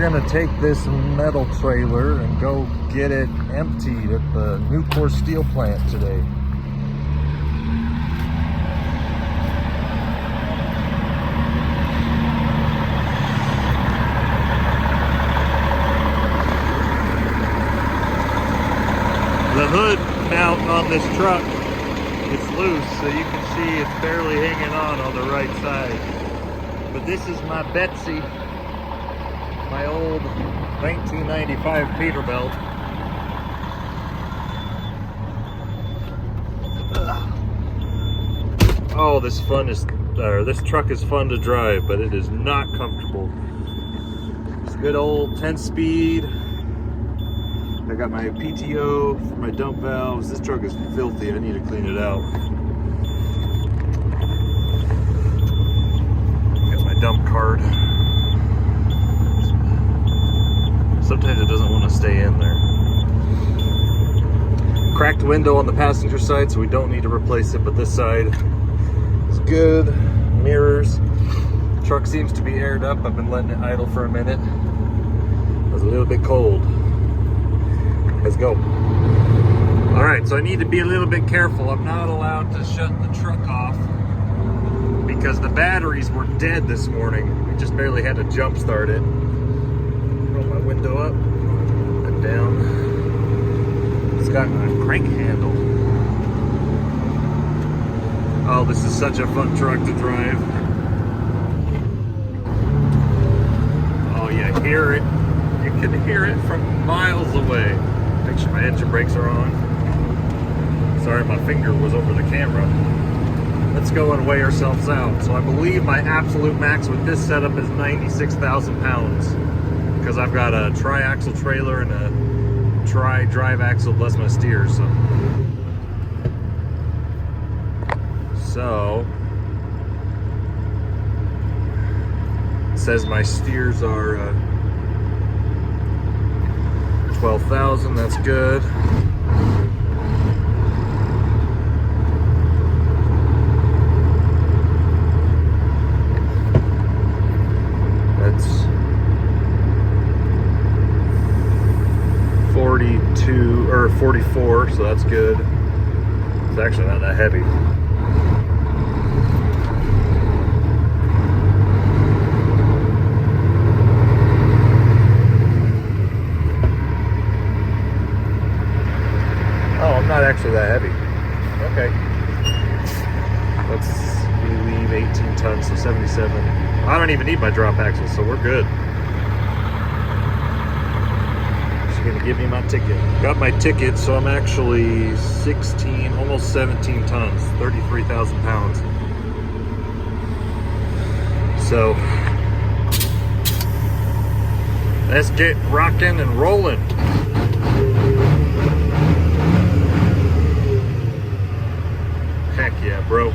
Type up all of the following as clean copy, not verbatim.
gonna take this metal trailer and go get it emptied at the Nucor steel plant today. The hood mount on this truck is loose, so you can see it's barely hanging on the right side. But this is my Betsy, my old 1995 Peterbilt. Oh, this truck is fun to drive, but it is not comfortable. It's good old 10-speed. I got my PTO for my dump valves. This truck is filthy. I need to clean it out. Got my dump card. Sometimes it doesn't want to stay in there. Cracked window on the passenger side, so we don't need to replace it, but this side is good. Mirrors. Truck seems to be aired up. I've been letting it idle for a minute. It was a little bit cold. Let's go. All right, so I need to be a little bit careful. I'm not allowed to shut the truck off because the batteries were dead this morning. We just barely had to jump start it. Roll my window up and down. It's got a crank handle. Oh, this is such a fun truck to drive. Oh, you hear it. You can hear it from miles away. Make sure my engine brakes are on. Sorry, my finger was over the camera. Let's go and weigh ourselves out. So I believe my absolute max with this setup is 96,000 pounds. Because I've got a tri-axle trailer and a tri-drive axle plus my steers. So it says my steers are 12,000, that's good. That's 42 or 44, so that's good. It's actually not that heavy. Not actually that heavy. Okay. Let's leave 18 tons, so 77. I don't even need my drop axle, so we're good. She's gonna give me my ticket. Got my ticket, so I'm actually 16, almost 17 tons, 33,000 pounds. So let's get rocking and rolling. Heck yeah, bro.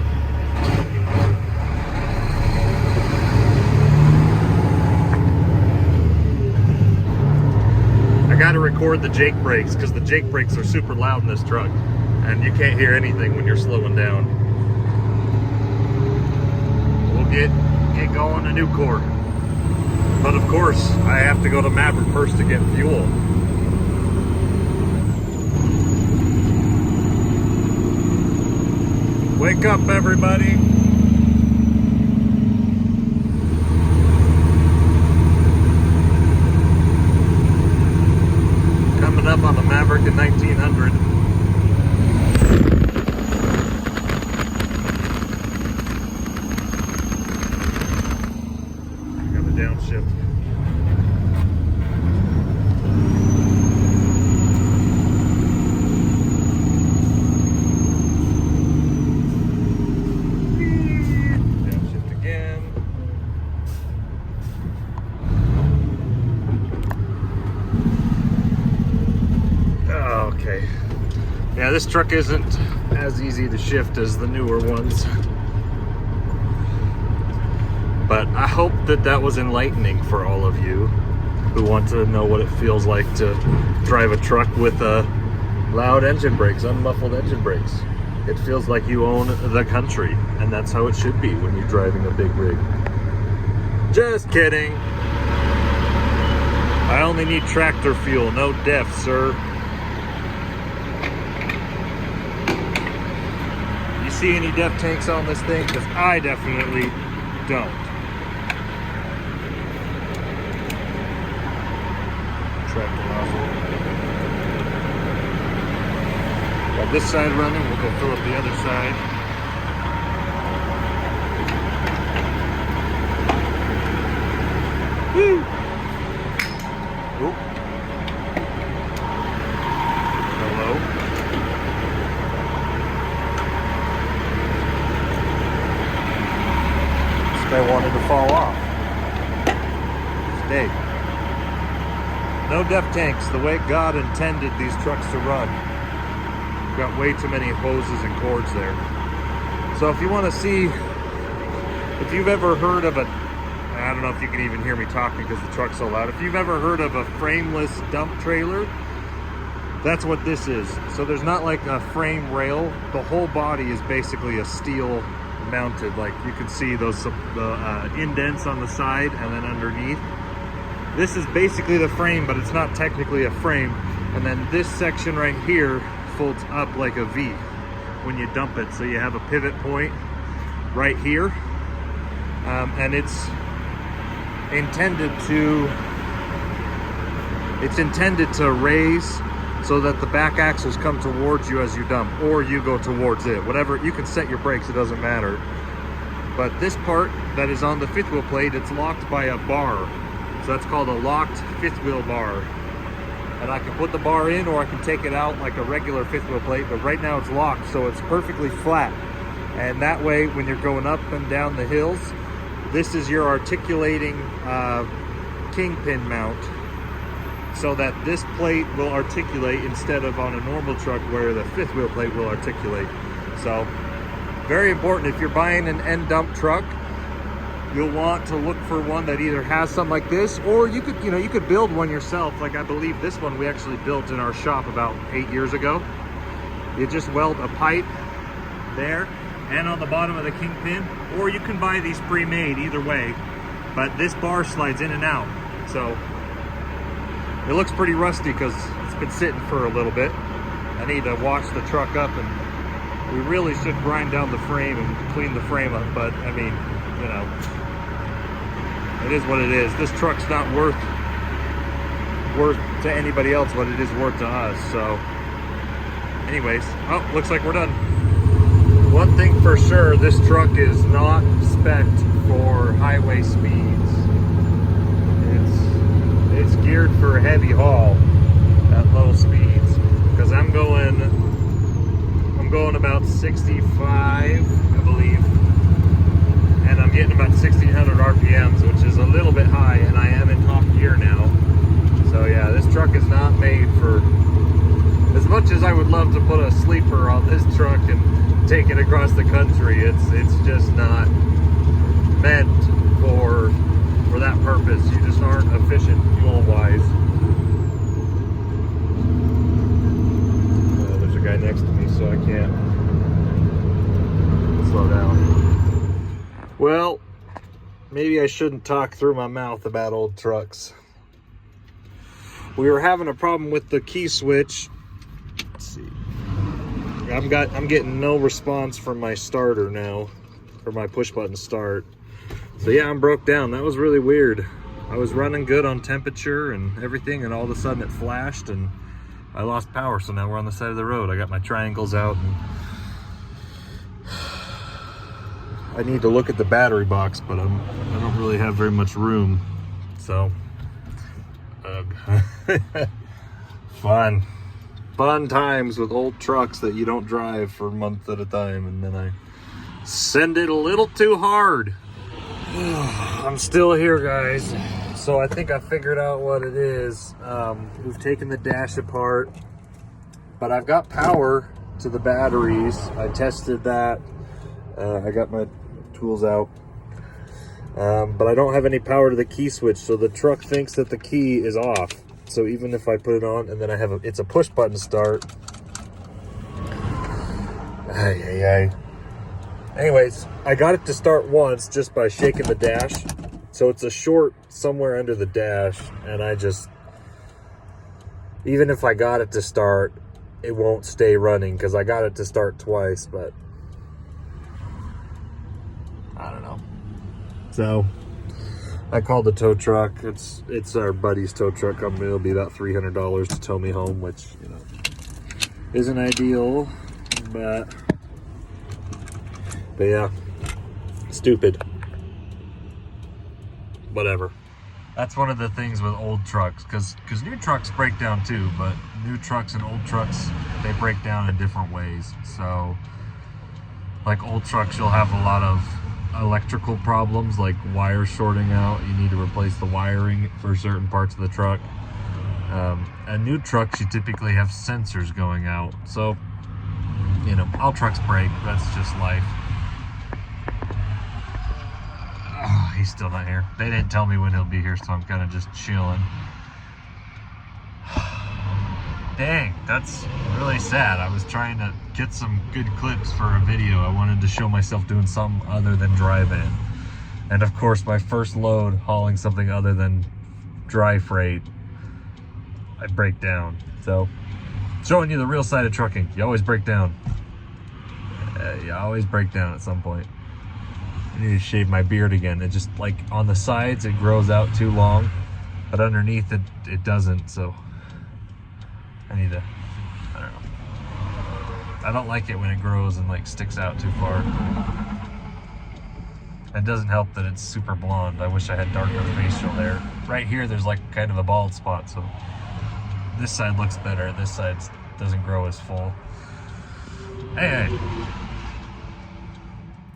I gotta record the Jake brakes because the Jake brakes are super loud in this truck and you can't hear anything when you're slowing down. We'll get going to Nucor. But of course, I have to go to Maverick first to get fuel. Wake up, everybody. Coming up on the Maverick in 1900. I got the downshift. Yeah, this truck isn't as easy to shift as the newer ones. But I hope that that was enlightening for all of you who want to know what it feels like to drive a truck with loud engine brakes, unmuffled engine brakes. It feels like you own the country, and that's how it should be when you're driving a big rig. Just kidding. I only need tractor fuel, no DEF, sir. You see any DEF tanks on this thing? Because I definitely don't. Tractor nozzle. Got this side running, we'll go fill up the other side. Woo! Oop. Hello. This guy wanted to fall off. Stay. No DEF tanks, the way God intended these trucks to run. Got way too many hoses and cords there. So if you want to see, if you've ever heard of I don't know if you can even hear me talking because the truck's so loud. If you've ever heard of a frameless dump trailer, that's what this is. So there's not like a frame rail. The whole body is basically a steel mounted. Like you can see those the indents on the side and then underneath. This is basically the frame, but it's not technically a frame. And then this section right here folds up like a V when you dump it. So you have a pivot point right here. And it's intended to raise so that the back axles come towards you as you dump, or you go towards it. Whatever, you can set your brakes, it doesn't matter. But this part that is on the fifth wheel plate, it's locked by a bar. So that's called a locked fifth wheel bar. And I can put the bar in, or I can take it out like a regular fifth wheel plate, but right now it's locked, so it's perfectly flat. And that way, when you're going up and down the hills, this is your articulating kingpin mount, so that this plate will articulate instead of on a normal truck where the fifth wheel plate will articulate. So very important. If you're buying an end dump truck, you'll want to look for one that either has something like this, or you could build one yourself. Like I believe this one we actually built in our shop about 8 years ago. You just weld a pipe there and on the bottom of the kingpin, or you can buy these pre-made, either way. But this bar slides in and out, so it looks pretty rusty because it's been sitting for a little bit. I need to wash the truck up, and we really should grind down the frame and clean the frame up, but I mean, you know, it is what it is. This truck's not worth to anybody else what it is worth to us. So anyways, oh, looks like we're done. One thing for sure, this truck is not spec'd for highway speeds. It's geared for heavy haul at low speeds, because I'm going about 65, I believe, and I'm getting about 1600 RPMs, which is a little bit high, and I am in top gear now. So yeah, this truck is not made for, as much as I would love to put a sleeper on this truck and take it across the country, it's just not meant for that purpose. You just aren't efficient fuel wise. There's a guy next to me, so I can't slow down. Well, maybe I shouldn't talk through my mouth about old trucks. We were having a problem with the key switch. Let's see. I'm getting no response from my starter now, or my push button start. So yeah, I'm broke down. That was really weird. I was running good on temperature and everything, and all of a sudden it flashed and I lost power. So now we're on the side of the road. I got my triangles out, and I need to look at the battery box, but I don't really have very much room. So fun times with old trucks that you don't drive for months at a time, and then I send it a little too hard. I'm still here, guys. So I think I figured out what it is. We've taken the dash apart, but I've got power to the batteries. I tested that. I got my tools out, but I don't have any power to the key switch, so the truck thinks that the key is off. So even if I put it on, and then I have it's a push button start. Anyways, I got it to start once just by shaking the dash. So it's a short somewhere under the dash, and I even if I got it to start, it won't stay running because I got it to start twice, but I don't know. So I called the tow truck. It's our buddy's tow truck company. It'll be about $300 to tow me home, which, you know, isn't ideal, but yeah, stupid. Whatever. That's one of the things with old trucks, because new trucks break down too, but new trucks and old trucks, they break down in different ways. So like old trucks, you'll have a lot of electrical problems, like wires shorting out. You need to replace the wiring for certain parts of the truck. And new trucks, you typically have sensors going out. So, you know, all trucks break. That's just life. Oh, he's still not here. They didn't tell me when he'll be here, so I'm kind of just chilling. Dang, that's really sad. I was trying to get some good clips for a video. I wanted to show myself doing something other than drive-in. And of course, my first load hauling something other than dry freight, I break down. So, showing you the real side of trucking. You always break down. You always break down at some point. I need to shave my beard again. It just, like, on the sides, it grows out too long. But underneath, it doesn't, so I need to, I don't know. I don't like it when it grows and, like, sticks out too far. It doesn't help that it's super blonde. I wish I had darker facial hair. Right here, there's, like, kind of a bald spot, so this side looks better. This side doesn't grow as full. Hey.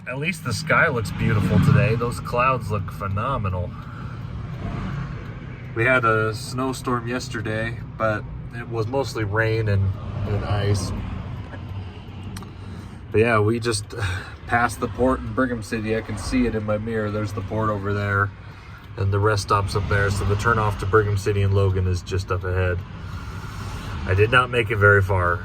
At least the sky looks beautiful today. Those clouds look phenomenal. We had a snowstorm yesterday, but it was mostly rain and ice. But yeah, we just passed the port in Brigham City. I can see it in my mirror. There's the port over there, and the rest stop's up there. So the turnoff to Brigham City and Logan is just up ahead. I did not make it very far.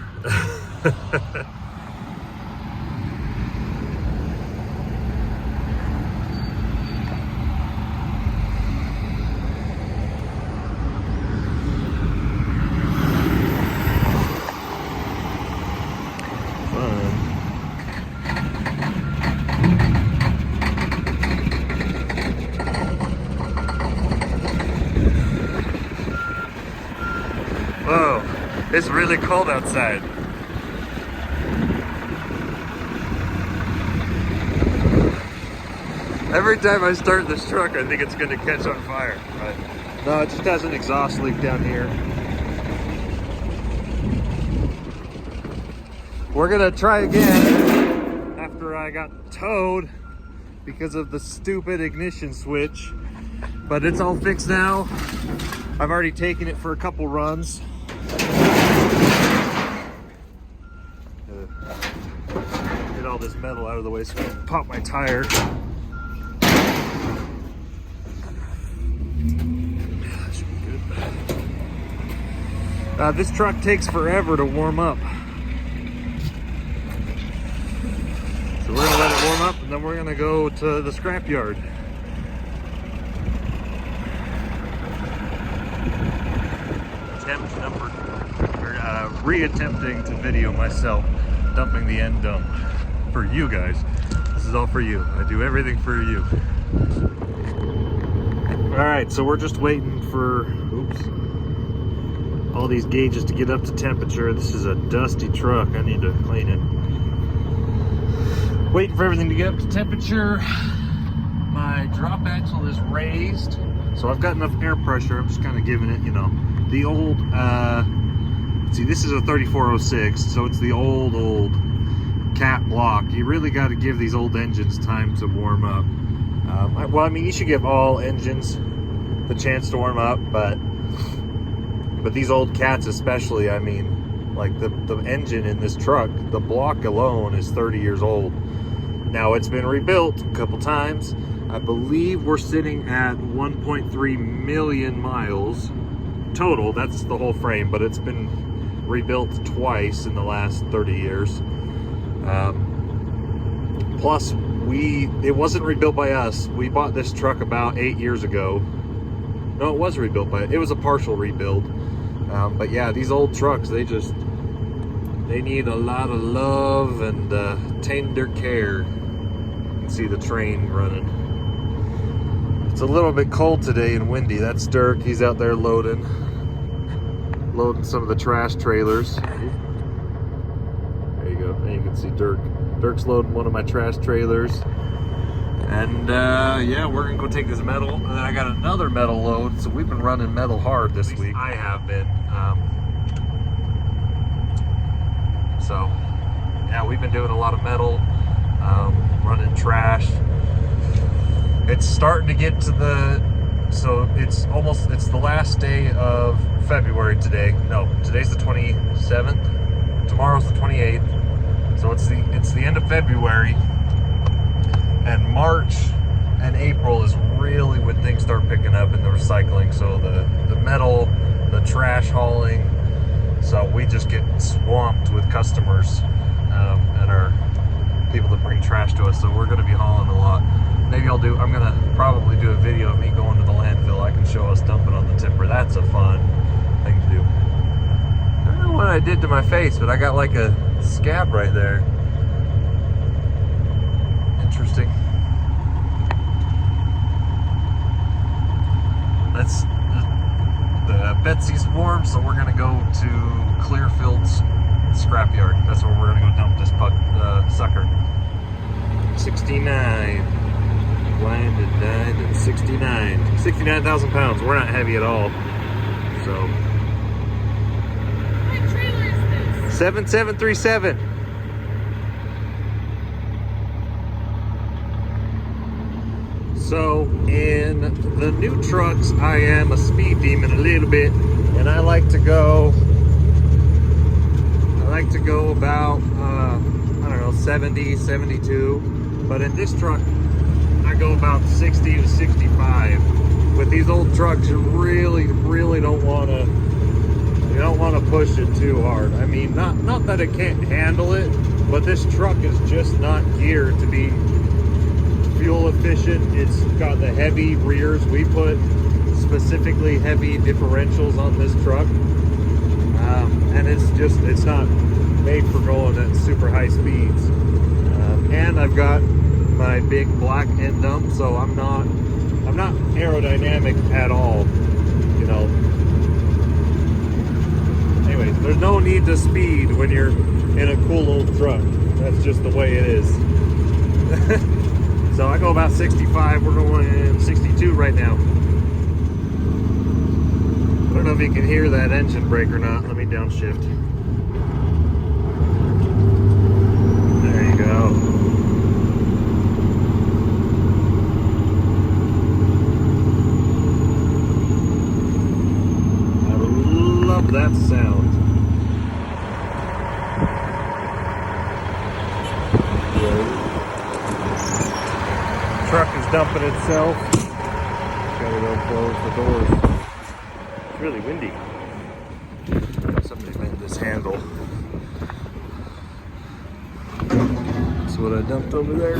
Whoa, it's really cold outside. Every time I start this truck, I think it's going to catch on fire. But no, it just has an exhaust leak down here. We're going to try again after I got towed because of the stupid ignition switch. But it's all fixed now. I've already taken it for a couple runs. Get all this metal out of the way so I don't pop my tire. Should be good. This truck takes forever to warm up. So we're gonna let it warm up and then we're gonna go to the scrapyard. Re-attempting to video myself dumping the end dump for you guys. This is all for you. I do everything for you. All right, so we're just waiting for all these gauges to get up to temperature. This is a dusty truck. I need to clean it. Waiting for everything to get up to temperature. My drop axle is raised, so I've got enough air pressure. I'm just kind of giving it, you know, the old see, this is a 3406, so it's the old cat block. You really got to give these old engines time to warm up. Well, I mean, you should give all engines the chance to warm up, but these old cats especially, I mean, like the engine in this truck, the block alone is 30 years old. Now, it's been rebuilt a couple times. I believe we're sitting at 1.3 million miles total. That's the whole frame, but it's been rebuilt twice in the last 30 years. Plus, it wasn't rebuilt by us. We bought this truck about 8 years ago. No, it was rebuilt it was a partial rebuild. But yeah, these old trucks, they need a lot of love and tender care. You can see the train running. It's a little bit cold today and windy. That's Dirk. He's out there loading some of the trash trailers. There you go. And you can see Dirk. Dirk's loading one of my trash trailers. And yeah, we're gonna go take this metal. And then I got another metal load. So we've been running metal hard this week. I have been. So yeah, we've been doing a lot of metal, running trash. It's starting to get to it's the last day of February today. No, today's the 27th. Tomorrow's the 28th. So it's the end of February. And March and April is really when things start picking up in the recycling. So the metal, the trash hauling. So we just get swamped with customers and our people that bring trash to us. So we're going to be hauling a lot. Maybe I'm going to probably do a video of me going to the landfill. I can show us dumping on the tipper. That's a fun thing to do. I don't know what I did to my face, but I got like a scab right there. Interesting. The Betsy's warm, so we're going to go to Clearfield's scrapyard. That's where we're going to go dump this sucker. 69. Blind and died at 69. 69,000 pounds. We're not heavy at all. So. What trailer is this? 7737. So in the new trucks, I am a speed demon a little bit, and I like to go about I don't know, 70, 72. But in this truck, I go about 60 to 65. With these old trucks, you really don't want to push it too hard. I mean, not that it can't handle it, but this truck is just not geared to be fuel efficient. It's got the heavy rears. We put specifically heavy differentials on this truck, and it's not made for going at super high speeds. And I've got my big black end dump, so I'm not aerodynamic at all, you know. Anyways, there's no need to speed when you're in a cool old truck. That's just the way it is. So I go about 65. We're going 62 right now. I don't know if you can hear that engine brake or not. Let me downshift. There you go. That sound. Truck is dumping itself. Gotta go close the doors. It's really windy. Somebody bent this handle. That's what I dumped over there.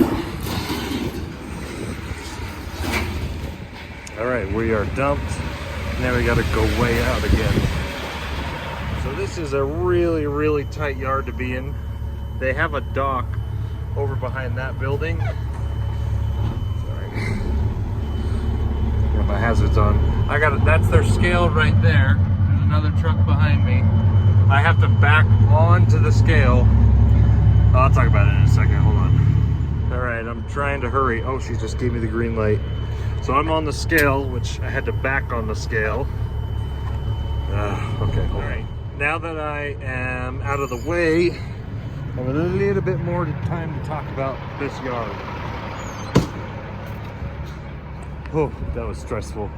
Alright, we are dumped. Now we gotta go way out again. So this is a really tight yard to be in. They have a dock over behind that building. Sorry. Got my hazards on. That's their scale right there. There's another truck behind me. I have to back onto the scale. I'll talk about it in a second, hold on. All right, I'm trying to hurry. Oh, she just gave me the green light. So I'm on the scale, which I had to back on the scale. Okay, hold on. Now that I am out of the way, I have a little bit more time to talk about this yard. Oh, that was stressful.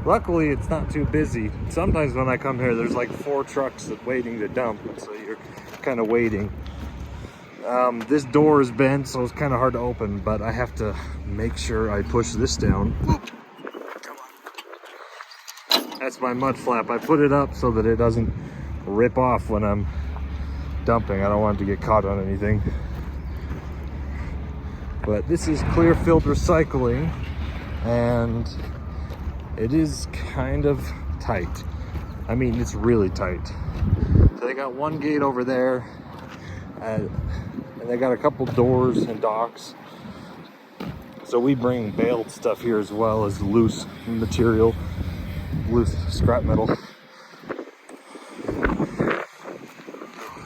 Luckily, it's not too busy. Sometimes when I come here, there's like 4 trucks waiting to dump, so you're kind of waiting. This door is bent, so it's kind of hard to open, but I have to make sure I push this down. Come on. That's my mud flap. I put it up so that it doesn't rip off when I'm dumping. I don't want it to get caught on anything. But this is Clearfield Recycling, and it is kind of tight. I mean, it's really tight. So they got one gate over there, and they got a couple doors and docks. So we bring baled stuff here as well as loose material, loose scrap metal.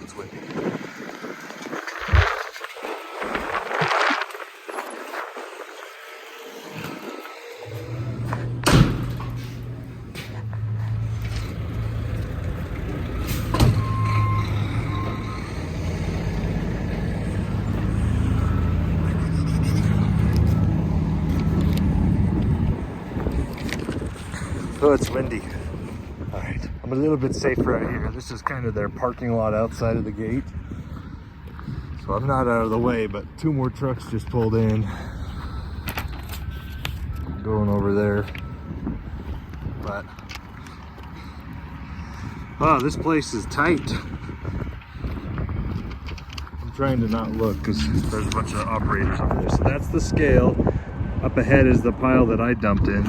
It's windy. Oh, it's windy. All right, I'm a little bit safer out here. This is kind of their parking lot outside of the gate. So I'm not out of the way, but two more trucks just pulled in. I'm going over there. But, wow, this place is tight. I'm trying to not look because there's a bunch of operators over there. So that's the scale. Up ahead is the pile that I dumped in.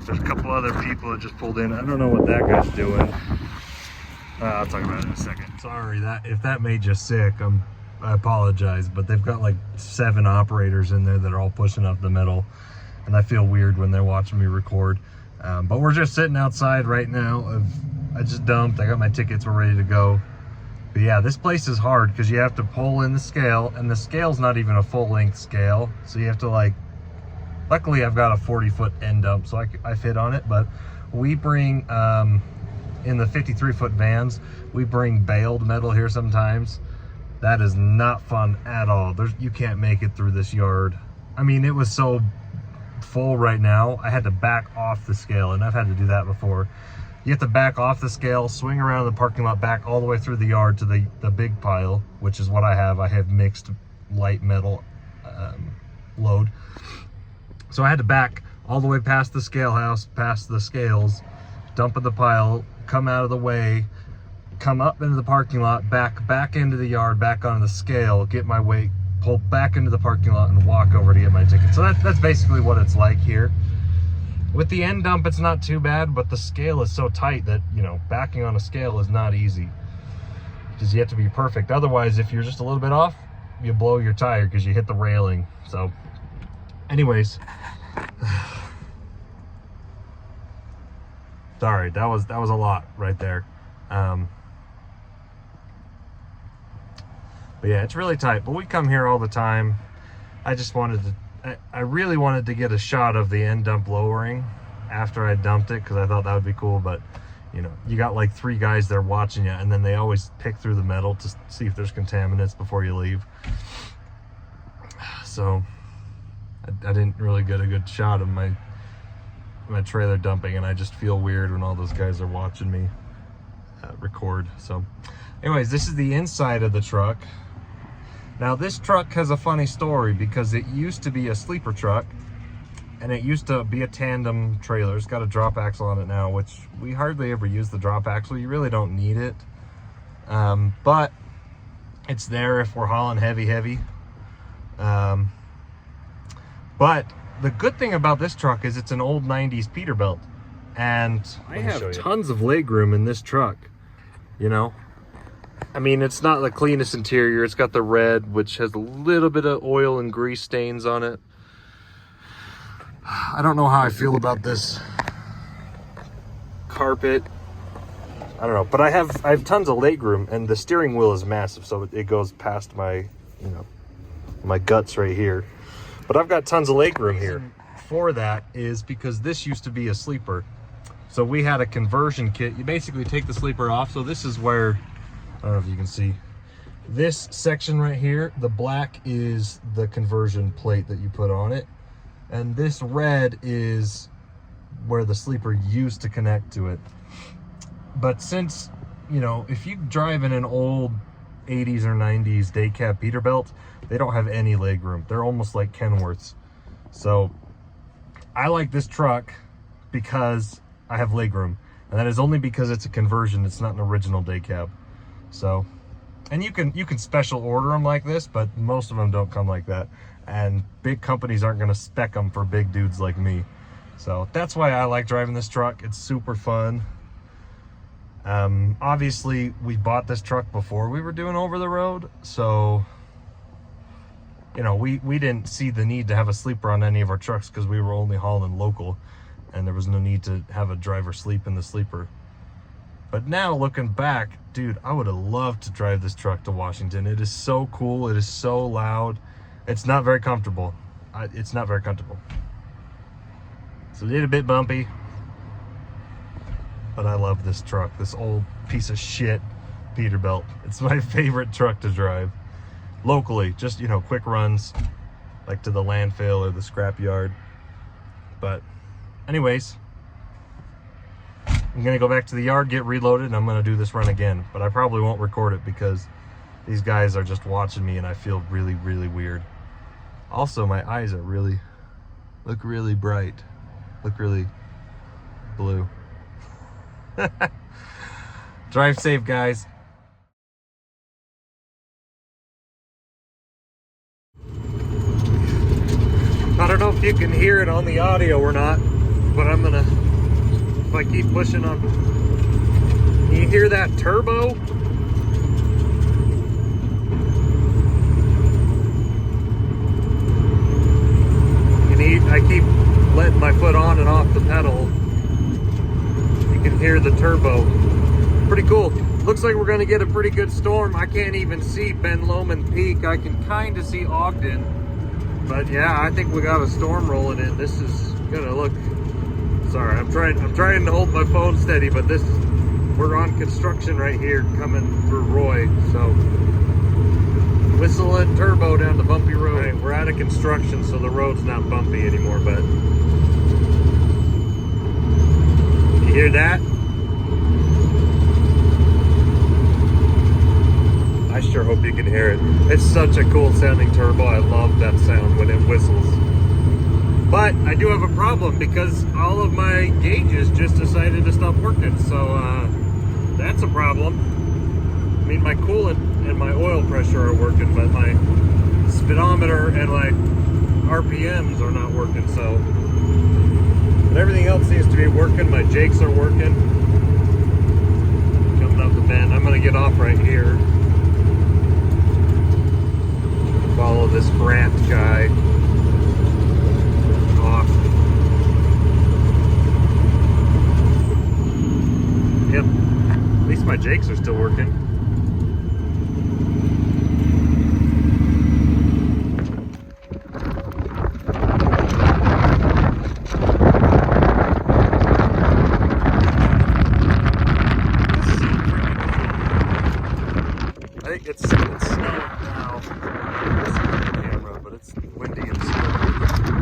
There's a couple other people that just pulled in. I don't know what that guy's doing. I'll talk about it in a second. Sorry, if that made you sick, I apologize, but they've got like 7 operators in there that are all pushing up the middle, and I feel weird when they're watching me record. But we're just sitting outside right now. I just dumped. I got my tickets. We're ready to go. But yeah, this place is hard because you have to pull in the scale, and the scale's not even a full-length scale, so you have to like. Luckily, I've got a 40-foot end dump, so I fit on it, but we bring, in the 53-foot vans, we bring baled metal here sometimes. That is not fun at all. You can't make it through this yard. I mean, it was so full right now, I had to back off the scale, and I've had to do that before. You have to back off the scale, swing around the parking lot, back all the way through the yard to the big pile, which is what I have. I have mixed light metal load. So I had to back all the way past the scale house, past the scales, dump in the pile, come out of the way, come up into the parking lot, back into the yard, back onto the scale, get my weight, pull back into the parking lot, and walk over to get my ticket. So that's basically what it's like here. With the end dump, it's not too bad, but the scale is so tight that, you know, backing on a scale is not easy because you have to be perfect. Otherwise, if you're just a little bit off, you blow your tire because you hit the railing. So anyways, sorry, that was a lot right there. But yeah, it's really tight, but we come here all the time. I just wanted to, I really wanted to get a shot of the end dump lowering after I dumped it because I thought that would be cool, but you know, you got like 3 guys there watching you, and then they always pick through the metal to see if there's contaminants before you leave. So I didn't really get a good shot of my trailer dumping, and I just feel weird when all those guys are watching me record. So anyways, this is the inside of the truck. Now this truck has a funny story because it used to be a sleeper truck, and it used to be a tandem trailer. It's got a drop axle on it now, which we hardly ever use the drop axle. You really don't need it, but it's there if we're hauling heavy. But the good thing about this truck is it's an old 90s Peterbilt, and I have tons of legroom in this truck, you know. I mean, it's not the cleanest interior. It's got the red, which has a little bit of oil and grease stains on it. I don't know how I feel about this carpet. I don't know, but I have tons of legroom, and the steering wheel is massive, so it goes past my, you know, my guts right here. But I've got tons of legroom here. For that is because this used to be a sleeper. So we had a conversion kit. You basically take the sleeper off. So this is where, I don't know if you can see, this section right here, the black is the conversion plate that you put on it. And this red is where the sleeper used to connect to it. But since, you know, if you drive in an old 80s or 90s day cab Peterbilt, they don't have any legroom. They're almost like Kenworths. So I like this truck because I have legroom, and that is only because it's a conversion. It's not an original day cab. So, and you can special order them like this, but most of them don't come like that. And big companies aren't going to spec them for big dudes like me. So that's why I like driving this truck. It's super fun. Obviously we bought this truck before we were doing over the road, so you know, we didn't see the need to have a sleeper on any of our trucks because we were only hauling local and there was no need to have a driver sleep in the sleeper. But now looking back, dude, I would have loved to drive this truck to Washington. It is so cool. It is so loud. It's not very comfortable. It's not very comfortable. So it is a bit bumpy. But I love this truck, this old piece of shit Peterbilt. It's my favorite truck to drive. Locally, just, you know, quick runs, like to the landfill or the scrapyard. But anyways, I'm gonna go back to the yard, get reloaded, and I'm gonna do this run again. But I probably won't record it because these guys are just watching me and I feel really, really weird. Also, my eyes are look really bright, look really blue. Drive safe, guys. I don't know if you can hear it on the audio or not, but I'm gonna, if I keep pushing on, can you hear that turbo? I keep letting my foot on and off the pedal. You can hear the turbo. Pretty cool. Looks like we're gonna get a pretty good storm. I can't even see Ben Lomond Peak. I can kind of see Ogden. But yeah, I think we got a storm rolling in. This is gonna look, sorry, I'm trying to hold my phone steady, but we're on construction right here coming through Roy, so whistle and turbo down the bumpy road. Right, we're out of construction, so the road's not bumpy anymore, but you hear that? I sure hope you can hear it. It's such a cool sounding turbo. I love that sound when it whistles. But I do have a problem because all of my gauges just decided to stop working, so that's a problem. I mean, my coolant and my oil pressure are working, but my speedometer and my RPMs are not working, so. But everything else seems to be working. My jakes are working. Coming up the bend. I'm gonna get off right here. Follow this Grant guy off. Yep. At least my jakes are still working. I think it's snowing now. This is the camera, but it's windy and snowy.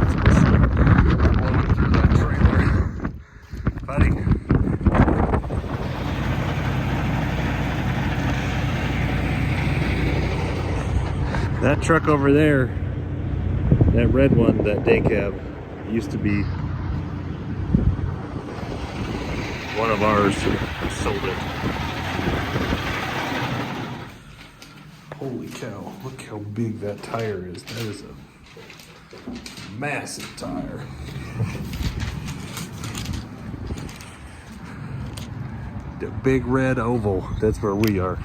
It's whistling, blowing through that trailer. Buddy. That truck over there, that red one, that day cab, used to be one of ours. We sold it. Holy cow, look how big that tire is. That is a massive tire. The big red oval, that's where we are.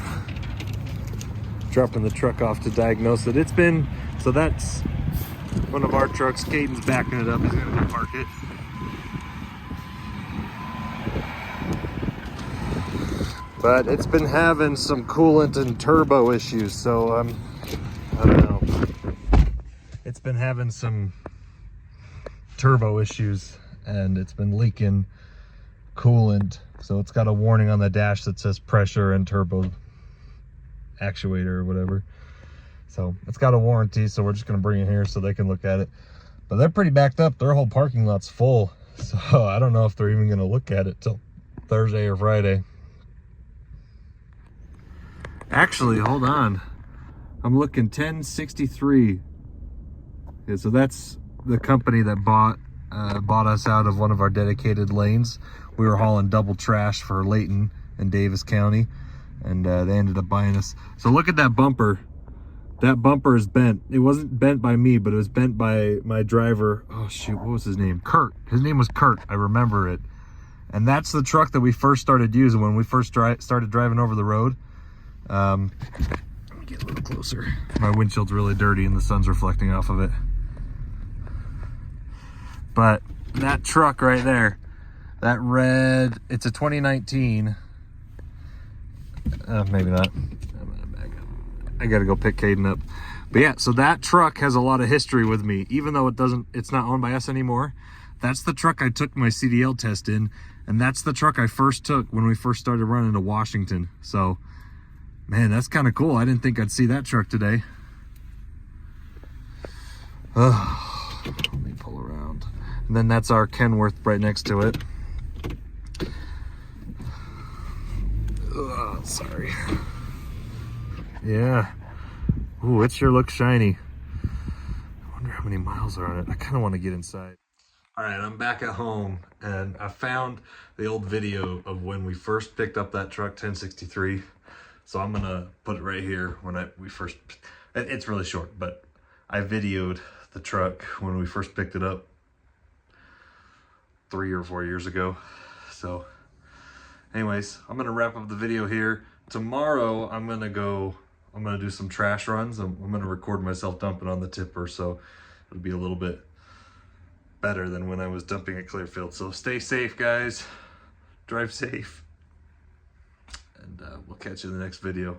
Dropping the truck off to diagnose it. It's been, so that's one of our trucks. Caden's backing it up, he's gonna go park it. But it's been having some coolant and turbo issues, so I don't know. It's been having some turbo issues and it's been leaking coolant. So it's got a warning on the dash that says pressure and turbo actuator or whatever. So it's got a warranty, so we're just gonna bring it here so they can look at it. But they're pretty backed up. Their whole parking lot's full. So I don't know if they're even gonna look at it till Thursday or Friday. Actually, hold on. I'm looking 1063. Okay, so that's the company that bought us out of one of our dedicated lanes. We were hauling double trash for Layton and Davis County, and they ended up buying us. So look at that bumper. That bumper is bent. It wasn't bent by me, but it was bent by my driver. Oh shoot, what was his name? Kurt. His name was Kurt. I remember it. And that's the truck that we first started using when we first started driving over the road. Let me get a little closer. My windshield's really dirty and the sun's reflecting off of it. But that truck right there, that red, it's a 2019. Maybe not. I gotta go pick Caden up. But yeah, so that truck has a lot of history with me, even though it's not owned by us anymore. That's the truck I took my CDL test in, and that's the truck I first took when we first started running to Washington. So, man, that's kind of cool. I didn't think I'd see that truck today. Let me pull around. And then that's our Kenworth right next to it. Sorry. Yeah. Ooh, it sure looks shiny. I wonder how many miles are on it. I kind of want to get inside. All right, I'm back at home, and I found the old video of when we first picked up that truck, 1063. So I'm gonna put it right here when we first. It's really short, but I videoed the truck when we first picked it up 3 or 4 years ago. So, anyways, I'm gonna wrap up the video here. Tomorrow, I'm gonna do some trash runs. I'm gonna record myself dumping on the tipper, so it'll be a little bit better than when I was dumping at Clearfield. So stay safe, guys. Drive safe. And we'll catch you in the next video.